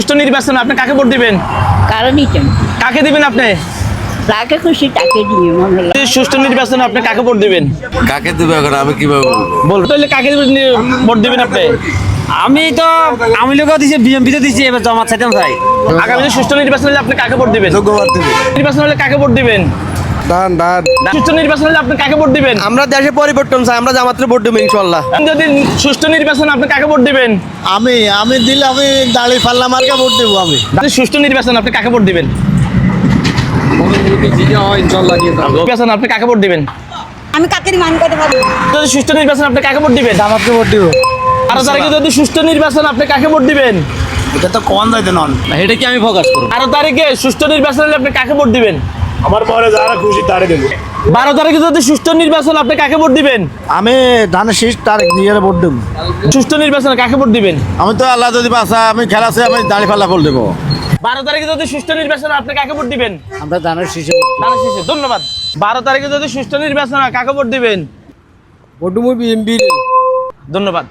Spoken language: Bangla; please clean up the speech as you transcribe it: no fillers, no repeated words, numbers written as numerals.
সুষ্ঠু নির্বাচন আপনি কাকে ভোট দিবেন? কারণ নিতেন কাকে দিবেন আপনি? যাকে খুশি তাকে দিয়ে মনে হয়। সুষ্ঠু নির্বাচন আপনি কাকে ভোট দিবেন? কাকে দেবে এখন আমি কিভাবে বলবো? বল তাহলে কাকে ভোট দিবেন আপনি? আমি তো আমি লোক দিছি বিএমপি তে দিছি এবার জামাত চাইতাম চাই আগামী সুষ্ঠু নির্বাচন হলে আপনি কাকে ভোট দিবেন? যোগ্যবাদ দেবে নির্বাচন হলে কাকে ভোট দিবেন? ডান ডান সুষ্ঠু নির্বাচন হলে আপনি কাকে ভোট দিবেন? আমরা দেশে পরিবর্তন চাই, আমরা জামাতের ভোট দেবো ইনশাল্লাহ। যদি সুষ্ঠু নির্বাচন আপনি কাকে ভোট দিবেন? আমি দিলে আমি দাঁড়িয়ে পাল্লা মার্কা ভোট দেবো আমি। যদি সুষ্ঠু নির্বাচন আপনি কাকে ভোট দিবেন? নির্বাচন আপনি কাকে ভোট দিবেন? আমি কাকের মান করতে পারবো যদি সুষ্ঠু নির্বাচন আপনি কাকে ভোট দিবেন? জামাতকে ভোট দিব। 12 তারিখে যদি সুষ্ঠু নির্বাচন আপনি কাকে ভোট দিবেন? এটা তো কম যাইতে নন। এটা কি আমি ফোকাস করব 12 তারিখে সুষ্ঠু নির্বাচন হলে আপনি কাকে ভোট দিবেন? আমার পরে যারা খুশি তারে দেবো। 12 তারিখে যদি সুষ্ঠু নির্বাচন আপনি কাকে ভোট দিবেন? আমি ধানের শীষ তার দিয়ে ভোট দেবো। সুষ্ঠু নির্বাচনে কাকে ভোট দিবেন? আমি তো আল্লাহ যদি বাসা আমি খেলাছে আমি দাঁড়ি পাল্লা ভোট দেবো 12 তারিখে যদি সুষ্ঠু নির্বাচন আপনি কাকে ভোট দিবেন? আমরা ধানের শীষে দানা শেষে ধন্যবাদ। 12 তারিখে যদি সুষ্ঠু নির্বাচন হয় কাকে ভোট দিবেন? ভোট দেবো বিএমপি। ধন্যবাদ।